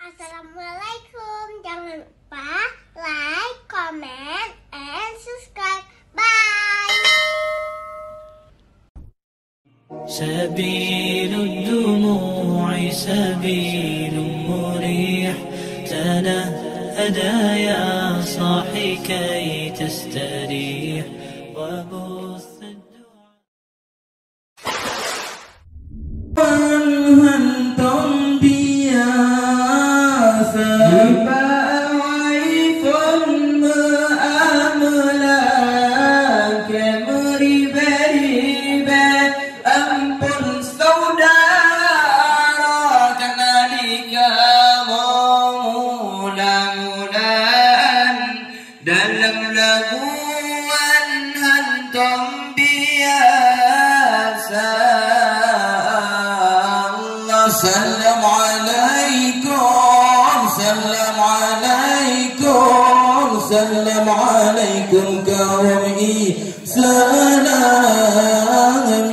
Assalamualaikum. Jangan lupa like, comment, and subscribe. Bye. سبيل الدموع سبيل مريح، تنهدى يا صاحي كي تستريح وبث dalam laguan hantam biasa. Allah salam alaikum, salam alaikum, salam alaikum kawai salam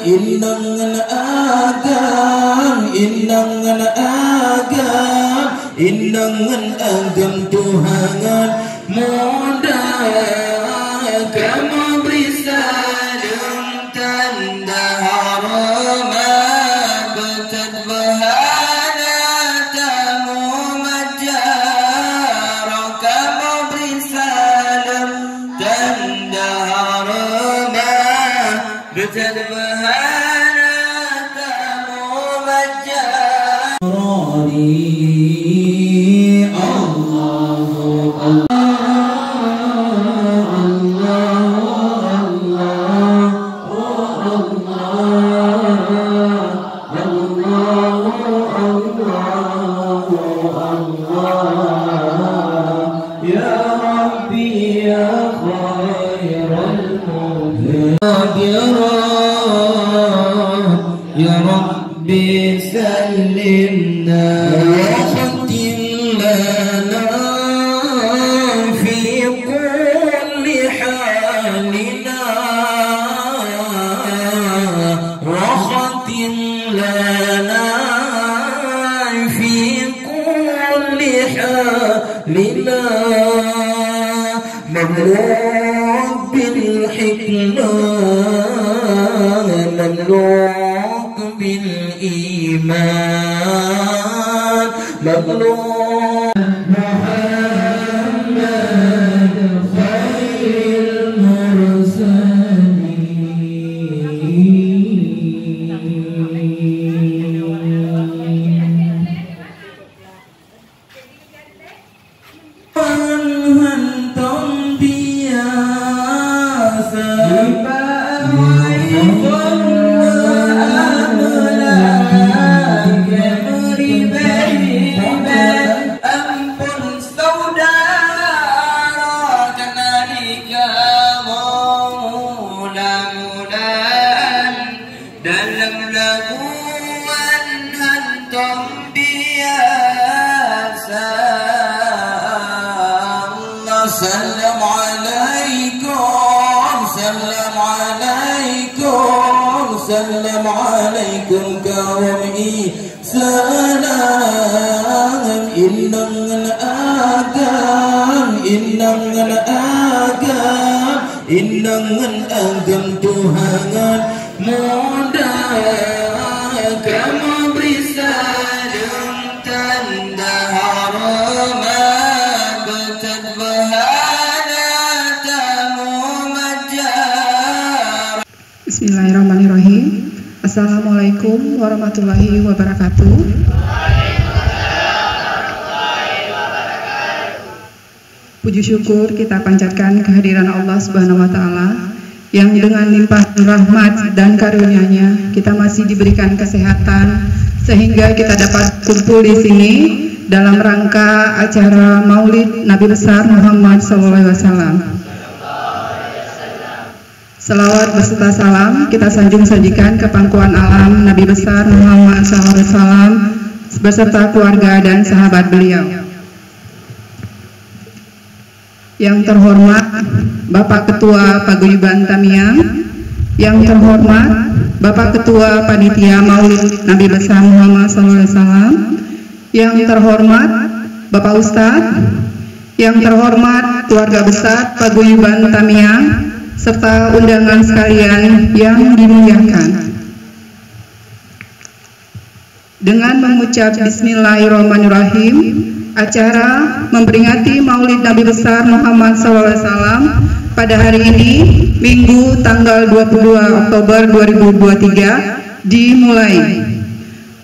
inangan agam, inangan agam, inangan agam Tuhangan muda kamu beri salam tanda haramat betad bahana tamu majar kamu beri salam tanda haramat betad bahana tamu majar يا ربي سلمنا وختم لنا في كل حالنا وختم لنا في كل حالنا مملوء بالحكمة مملوء بالإيمان مملوء محمد خير dalam laguan hantam biasa. Allah salam alaikum, salam alaikum, salam alaikum kawai salam inangan agam, inangan agam, inangan agam Tuhangan muda kamu beri salam tanda haramat betad bahana tamu majar. Bismillahirrahmanirrahim. Assalamualaikum warahmatullahi wabarakatuh. Puji syukur kita panjatkan kehadiran Allah Subhanahu wa taala yang dengan limpahan rahmat dan karunia-Nya kita masih diberikan kesehatan sehingga kita dapat kumpul di sini dalam rangka acara Maulid Nabi besar Muhammad SAW. Selawat beserta salam kita sanjung-sanjikan ke pangkuan alam Nabi besar Muhammad SAW beserta keluarga dan sahabat beliau. Yang terhormat Bapak Ketua Paguyuban Tamiang, yang terhormat Bapak Ketua Panitia Maulid Nabi besar Muhammad SAW, yang terhormat Bapak Ustadz, yang terhormat keluarga besar Paguyuban Tamiang, serta undangan sekalian yang dimuliakan. Dengan mengucap Bismillahirrahmanirrahim, acara memperingati Maulid Nabi besar Muhammad SAW pada hari ini, Minggu tanggal 22 Oktober 2023 dimulai.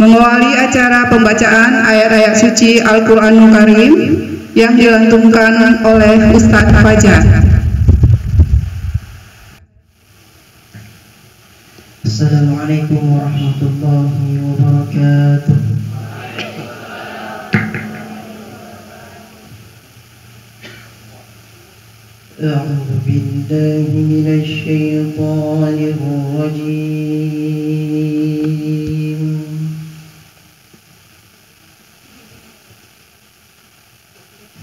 Mengawali acara pembacaan ayat-ayat suci Al-Quranul Karim yang dilantunkan oleh Ustadz Fajar. Assalamualaikum warahmatullahi wabarakatuh. A'udzu billahi minasy syaithanir rajim.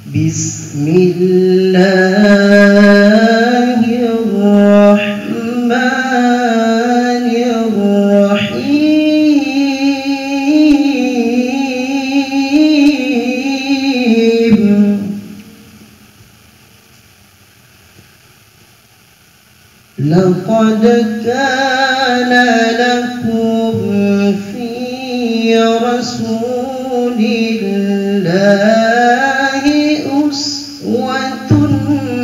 Bismillahirrahmanirrahim. Laqad kana lakum fi rasulillahi uswatun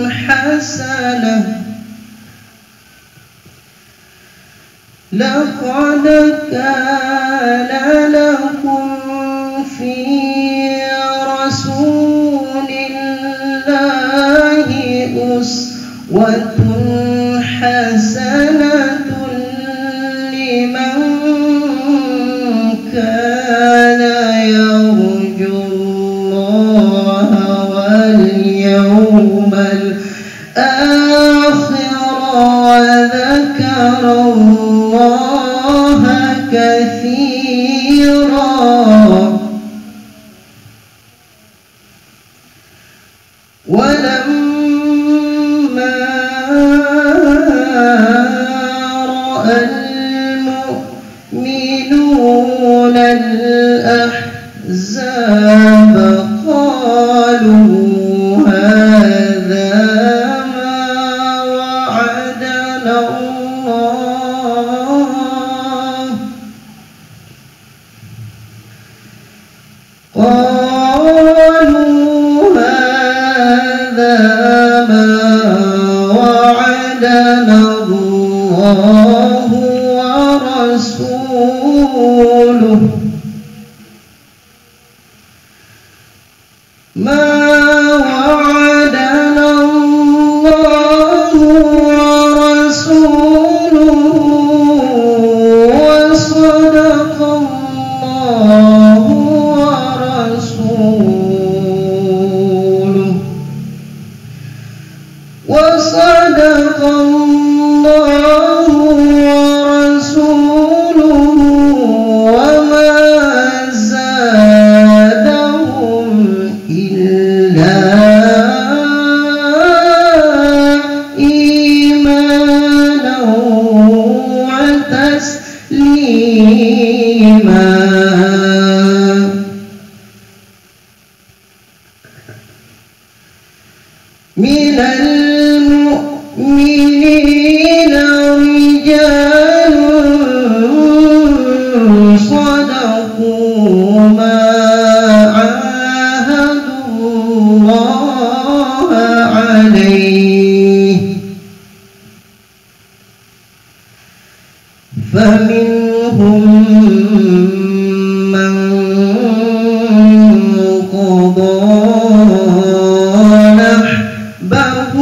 hasanah. Laqad kana lakum fi rasulillahi uswatun hasanatun liman kana yarjullaha wal yawmal akhir wa dzakara Allaha katsira. ولما رأى المؤمنون الأحزاب قالوا هذا ما وعدنا الله الله ورسوله ما وعدنا الله ورسوله وصدق الله ورسوله وصدق الله ورسوله وما زادهم إلا إيمانا وتسليما. من المؤمنين رجال صدقوا ما عاهدوا الله عليه فمنهم من قضى نحبه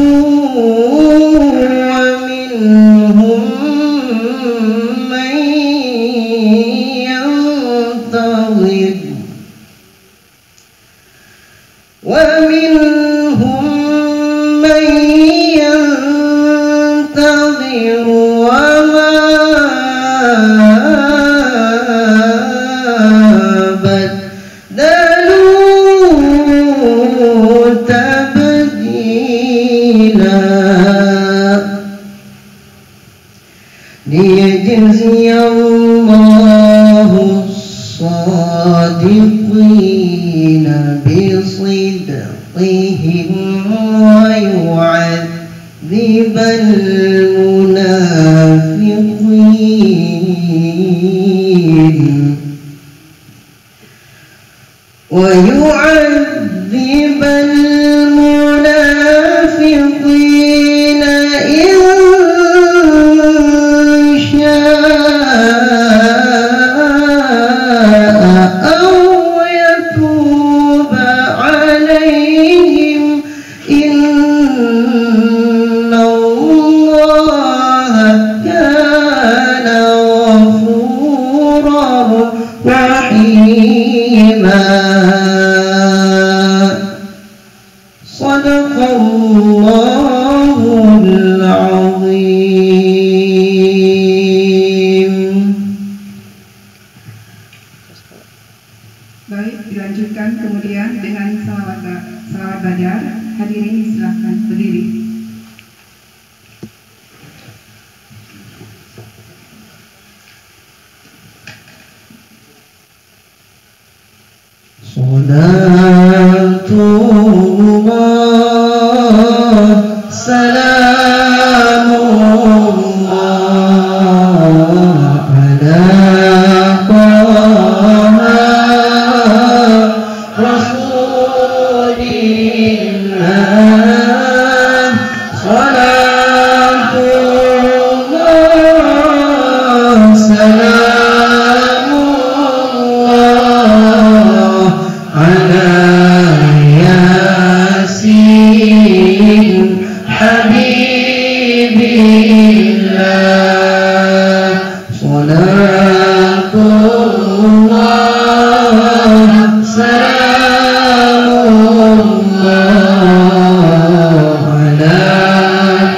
ويعذب المنافقين إن شاء أو يتوب عليهم إن الله كان غفورا رحيما. صدق الله العظيم. Baik, dilanjutkan kemudian dengan salawat badar. Hadirin silakan berdiri. Salatullah salamullah ala Taha Rasulillah. Salatullah salamullah ala Yasin Habibillah. Salatullah salamullah ala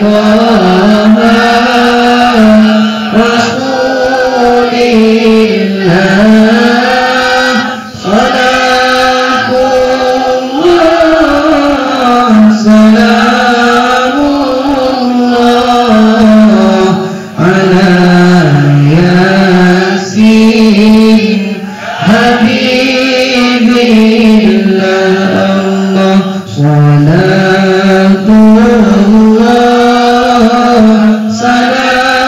Taha Rasulillah. Salatullah salamullah ala Yasin Habibillah. Salatullah salamullah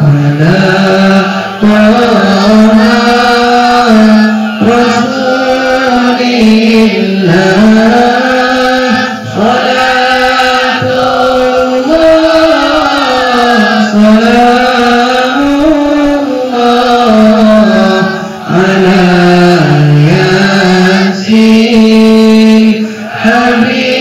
ala Taha Rasulillah. Salatullah salamullah ala Yasin Habibillah.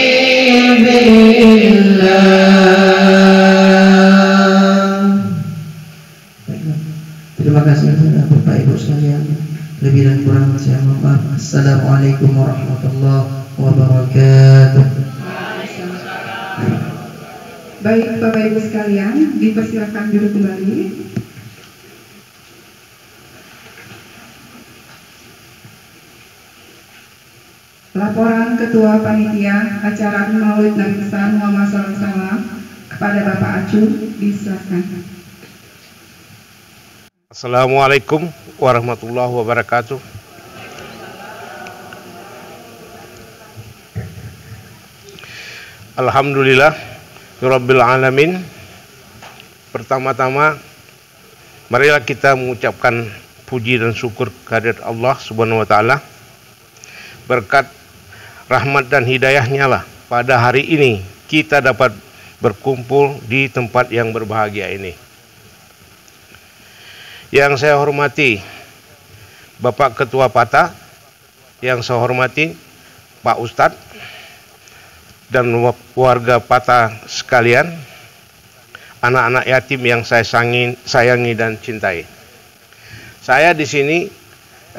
Terima kasih Bapak Ibu sekalian. Lebih dan kurang saya mohon maaf. Assalamualaikum warahmatullahi wabarakatuh. Baik Bapak Ibu sekalian, dipersilakan duduk kembali. Laporan Ketua Panitia Acara Maulid Nabi besar Muhammad SAW kepada Bapak Acu, disilakan. Assalamualaikum warahmatullahi wabarakatuh. Alhamdulillah Rabbil Alamin. Pertama-tama marilah kita mengucapkan puji dan syukur kehadirat Allah Subhanahu wa taala. Berkat rahmat dan hidayahnya lah pada hari ini kita dapat berkumpul di tempat yang berbahagia ini. Yang saya hormati Bapak Ketua PATA, yang saya hormati Pak Ustadz dan warga PATA sekalian, anak-anak yatim yang saya sayangi dan cintai. Saya di sini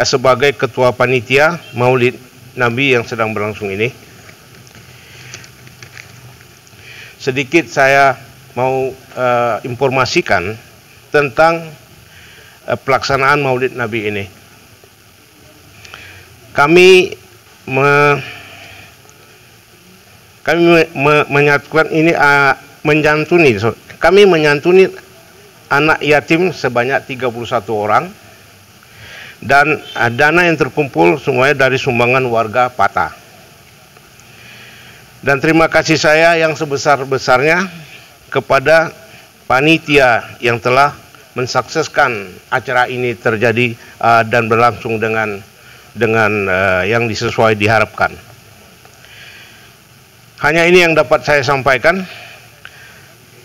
sebagai Ketua Panitia Maulid Nabi yang sedang berlangsung ini. Sedikit saya mau informasikan tentang pelaksanaan Maulid Nabi ini. Kami menyatukan ini kami menyantuni anak yatim sebanyak 31 orang dan dana yang terkumpul semuanya dari sumbangan warga PATA. Dan terima kasih saya yang sebesar-besarnya kepada panitia yang telah mensukseskan acara ini terjadi dan berlangsung dengan yang sesuai diharapkan. Hanya ini yang dapat saya sampaikan.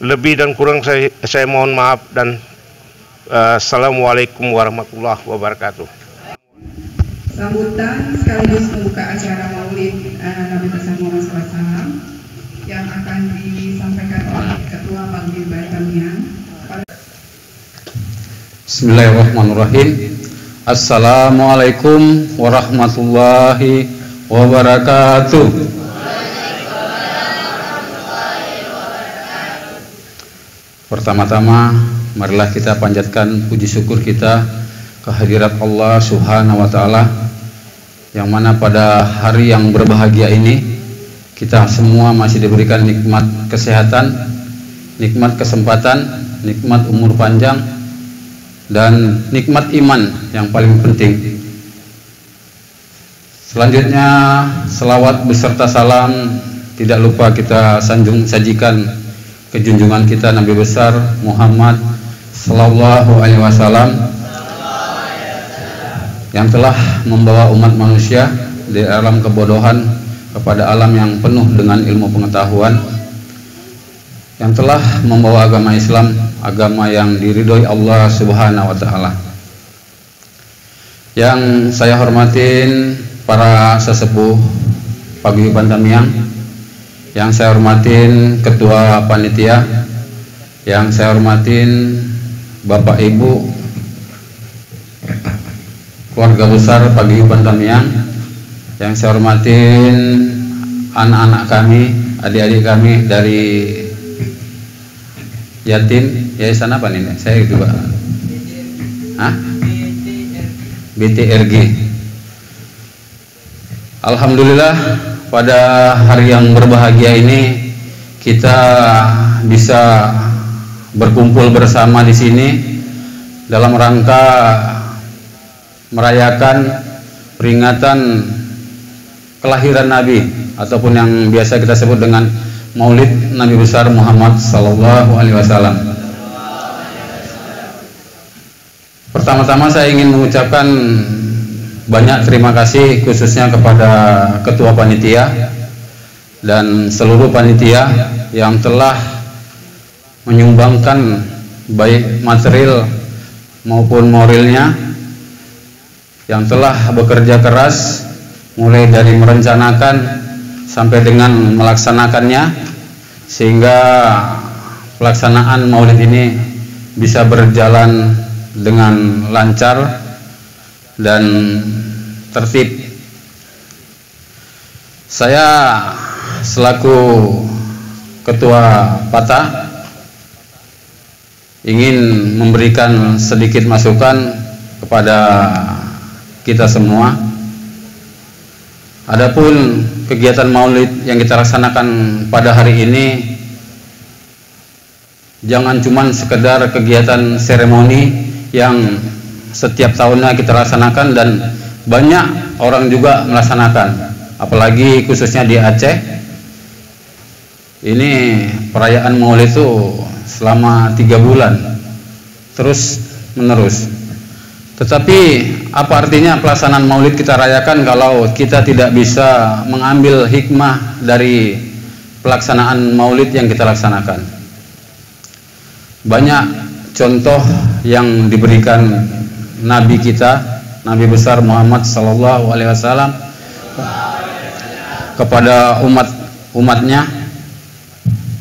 Lebih dan kurang saya mohon maaf dan assalamualaikum warahmatullahi wabarakatuh. Sambutan sekaligus membuka acara Maulid Nabi besar Muhammad SAW yang akan disampaikan oleh Ketua Paguyuban Bantamiang. Bismillahirrahmanirrahim. Assalamualaikum warahmatullahi wabarakatuh. Pertama-tama, marilah kita panjatkan puji syukur kita kehadirat Allah Subhanahu wa Ta'ala, yang mana pada hari yang berbahagia ini kita semua masih diberikan nikmat kesehatan, nikmat kesempatan, nikmat umur panjang, dan nikmat iman yang paling penting. Selanjutnya, selawat beserta salam tidak lupa kita sajikan ke junjungan kita Nabi besar Muhammad sallallahu alaihi wasallam, yang telah membawa umat manusia dari alam kebodohan kepada alam yang penuh dengan ilmu pengetahuan, yang telah membawa agama Islam, agama yang diridhoi Allah Subhanahu wa Ta'ala. Yang saya hormatin para sesepuh Paguyuban Bantamiang, yang saya hormatin Ketua Panitia, yang saya hormatin Bapak Ibu keluarga besar Paguyuban Bantamiang, yang saya hormatin anak-anak kami, adik-adik kami dari yatim, yayasan apa nih? Saya juga BTRG. Alhamdulillah, pada hari yang berbahagia ini kita bisa berkumpul bersama di sini dalam rangka merayakan peringatan kelahiran Nabi, ataupun yang biasa kita sebut dengan Maulid Nabi besar Muhammad sallallahu alaihi wasallam. Pertama-tama saya ingin mengucapkan banyak terima kasih khususnya kepada Ketua Panitia dan seluruh panitia yang telah menyumbangkan baik material maupun moralnya, yang telah bekerja keras mulai dari merencanakan sampai dengan melaksanakannya, sehingga pelaksanaan Maulid ini bisa berjalan dengan lancar dan tertib. Saya selaku Ketua PATA ingin memberikan sedikit masukan kepada kita semua. Adapun kegiatan Maulid yang kita laksanakan pada hari ini jangan cuma sekedar kegiatan seremoni yang setiap tahunnya kita laksanakan dan banyak orang juga melaksanakan, apalagi khususnya di Aceh. Ini perayaan Maulid itu selama 3 bulan terus menerus. Tetapi apa artinya pelaksanaan Maulid kita rayakan kalau kita tidak bisa mengambil hikmah dari pelaksanaan Maulid yang kita laksanakan? Banyak contoh yang diberikan Nabi kita, Nabi besar Muhammad sallallahu alaihi wasallam kepada umatnya,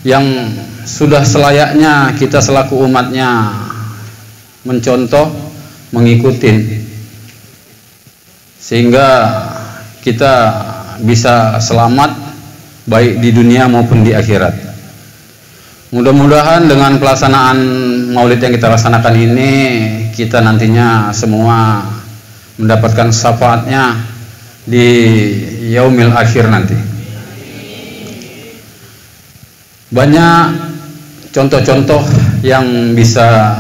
yang sudah selayaknya kita selaku umatnya mencontoh, mengikuti, sehingga kita bisa selamat baik di dunia maupun di akhirat. Mudah-mudahan dengan pelaksanaan Maulid yang kita laksanakan ini, kita nantinya semua mendapatkan syafaatnya di yaumil akhir nanti. Banyak contoh-contoh yang bisa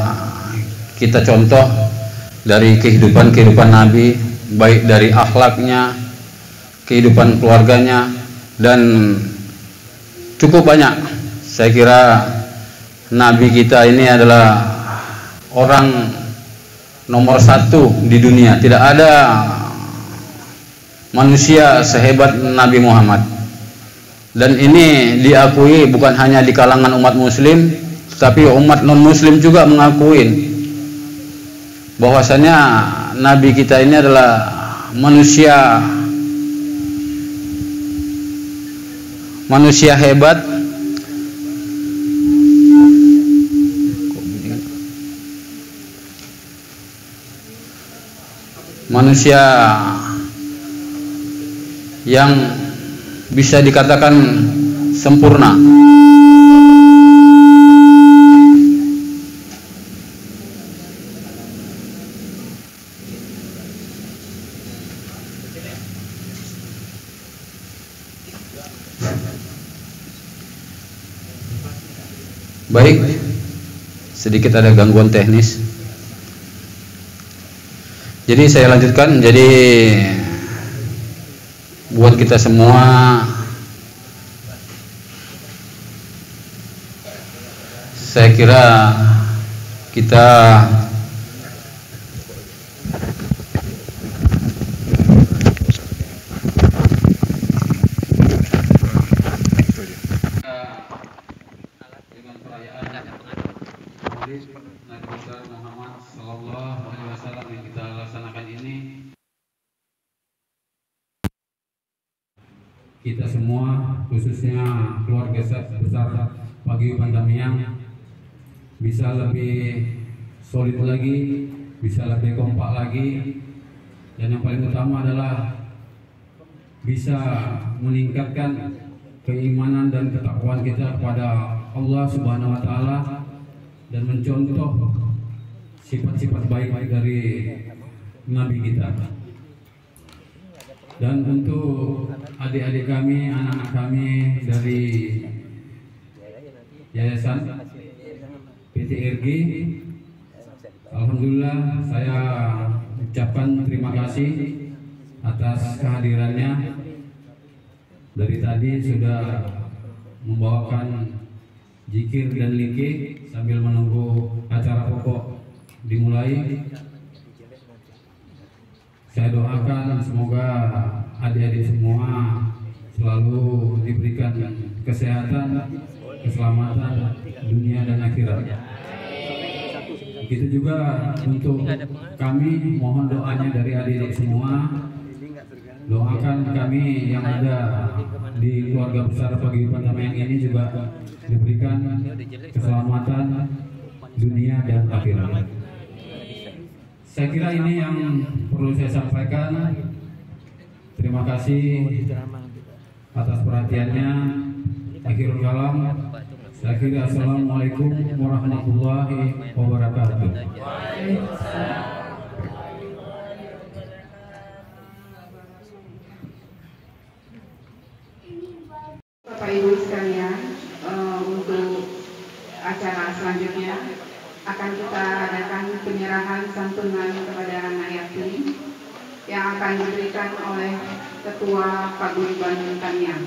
kita contoh dari kehidupan Nabi, baik dari akhlaknya, kehidupan keluarganya, dan cukup banyak. Saya kira Nabi kita ini adalah orang nomor 1 di dunia. Tidak ada manusia sehebat Nabi Muhammad. Dan ini diakui bukan hanya di kalangan umat muslim, tapi umat non muslim juga mengakui bahwasanya Nabi kita ini adalah manusia hebat, manusia yang bisa dikatakan sempurna. Baik, sedikit ada gangguan teknis. Jadi saya lanjutkan. Jadi buat kita semua, saya kira kita dengan perayaan Maulid Nabi besar Muhammad Sallallahu Alaihi Wasallam yang kita laksanakan ini, kita semua, khususnya keluarga besar Paguyuban Tamiang, bisa lebih solid lagi, bisa lebih kompak lagi, dan yang paling utama adalah bisa meningkatkan keimanan dan ketakwaan kita kepada Allah Subhanahu wa Ta'ala, dan mencontoh sifat-sifat baik dari Nabi kita. Dan untuk adik-adik kami, anak-anak kami dari Yayasan PTRG, alhamdulillah saya ucapkan terima kasih atas kehadirannya. Dari tadi sudah membawakan zikir dan likih sambil menunggu acara pokok dimulai. Saya doakan semoga adik-adik semua selalu diberikan kesehatan, keselamatan dunia dan akhirat. Begitu juga untuk kami, mohon doanya dari adik-adik semua. Doakan kami yang ada di keluarga besar Paguyuban Tamiang ini juga diberikan keselamatan dunia dan akhirat. Saya kira ini yang perlu saya sampaikan. Terima kasih atas perhatiannya. Akhirul kalam, saya kira assalamualaikum warahmatullahi wabarakatuh. Bapak Ibu sekalian, untuk acara selanjutnya akan kita adakan penyerahan santunan kepada anak yatim yang akan diberikan oleh Ketua Paguyuban Tamiang.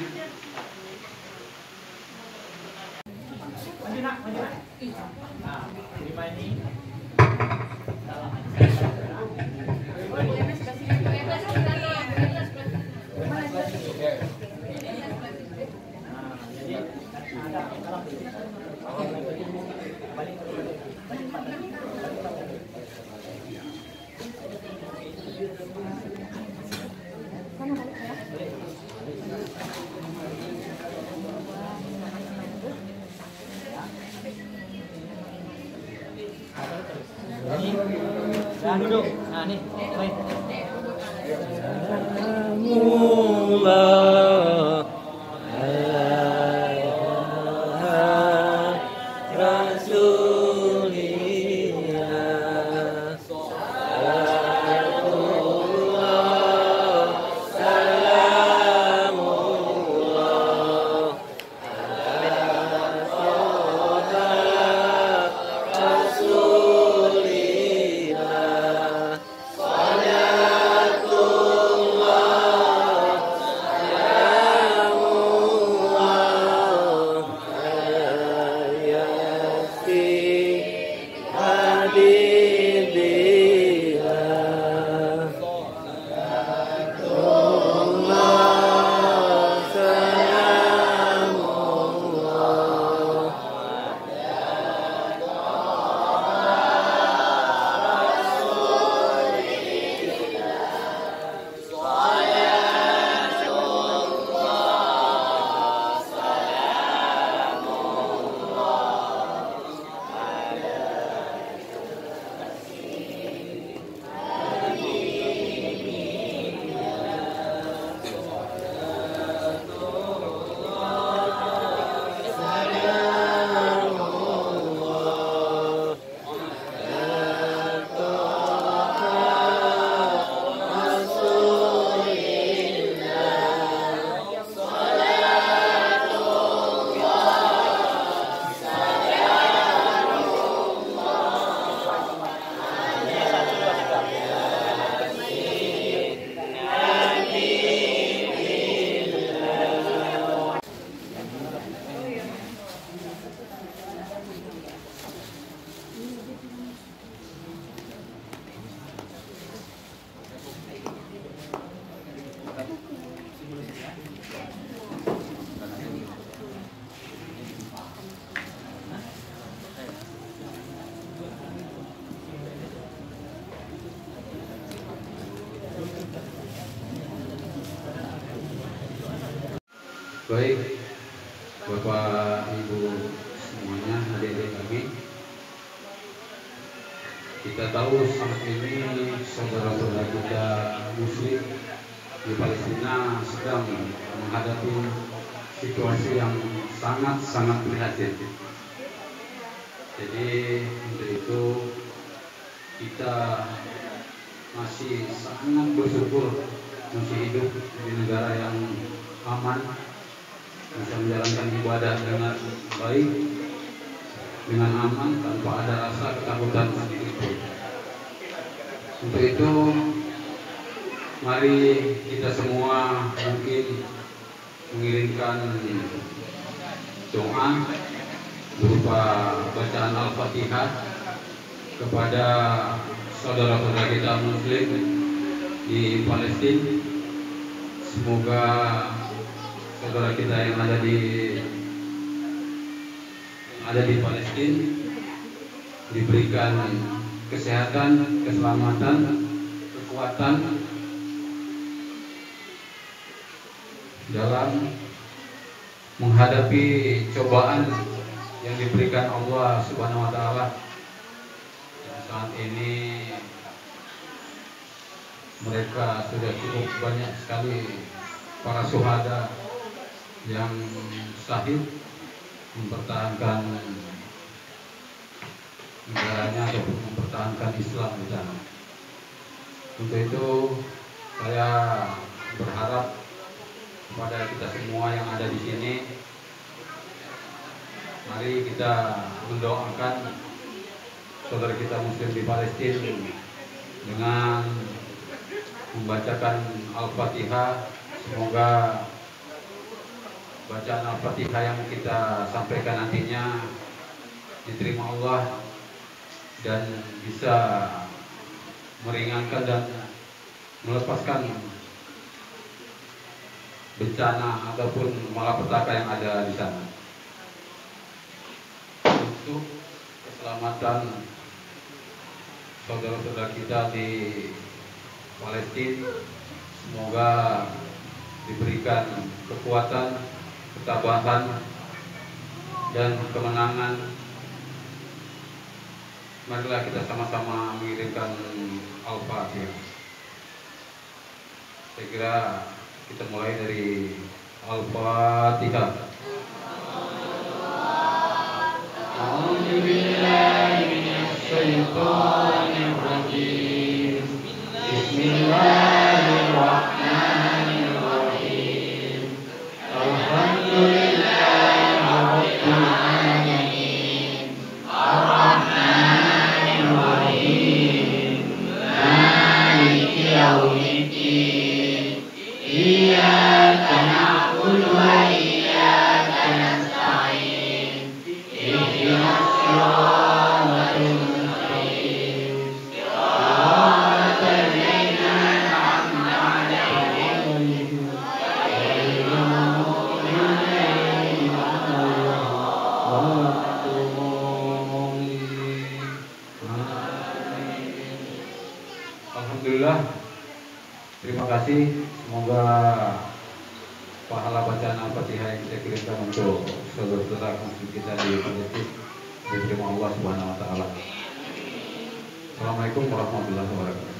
Nah, duduk. Nah, nih. Baik. Baik, Bapak Ibu semuanya, hadirin kami, kita tahu saat ini saudara-saudara kita Muslim di Palestina sedang menghadapi situasi yang sangat-sangat prihatin. Jadi untuk itu kita masih sangat bersyukur masih hidup di negara yang aman, bisa menjalankan ibadah dengan baik, dengan aman, tanpa ada rasa ketakutan sedikit pun. Untuk itu mari kita semua mungkin mengirimkan doa berupa bacaan Al-Fatihah kepada saudara-saudara kita Muslim di Palestina. Semoga saudara kita yang ada di Palestina diberikan kesehatan, keselamatan, kekuatan dalam menghadapi cobaan yang diberikan Allah Subhanahu wa taala. Saat ini mereka sudah cukup banyak sekali para syuhada yang syahid mempertahankan negaranya ataupun mempertahankan Islam di sana. Untuk itu saya berharap kepada kita semua yang ada di sini, mari kita mendoakan saudara kita Muslim di Palestina dengan membacakan Al-Fatihah. Semoga bacaan Al-Fatihah yang kita sampaikan nantinya diterima Allah dan bisa meringankan dan melepaskan bencana ataupun malapetaka yang ada di sana. Untuk keselamatan saudara-saudara kita di Palestina, semoga diberikan kekuatan, ketabahan, dan kemenangan. Marilah kita sama-sama mengirimkan Al-Fatihah. Saya kira kita mulai dari Al-Fatihah. Bismillahirrahmanirrahim. Alhamdulillahirrahmanirrahim. Ar-Rahmanirrahim. Maliki yaumiddin. Iyyaka na'budu wa iyyaka nasta'in. Ihdinas siratal mustaqim. Siratal ladzina an'amta 'alaihim ghairil maghdubi 'alaihim waladdallin. Alhamdulillah. Terima kasih. Semoga pahala bacaan Al-Fatihah yang kita kirimkan untuk saudara-saudara muslim kita di Palestina diterima Allah Subhanahu wa taala. Assalamualaikum warahmatullahi wabarakatuh.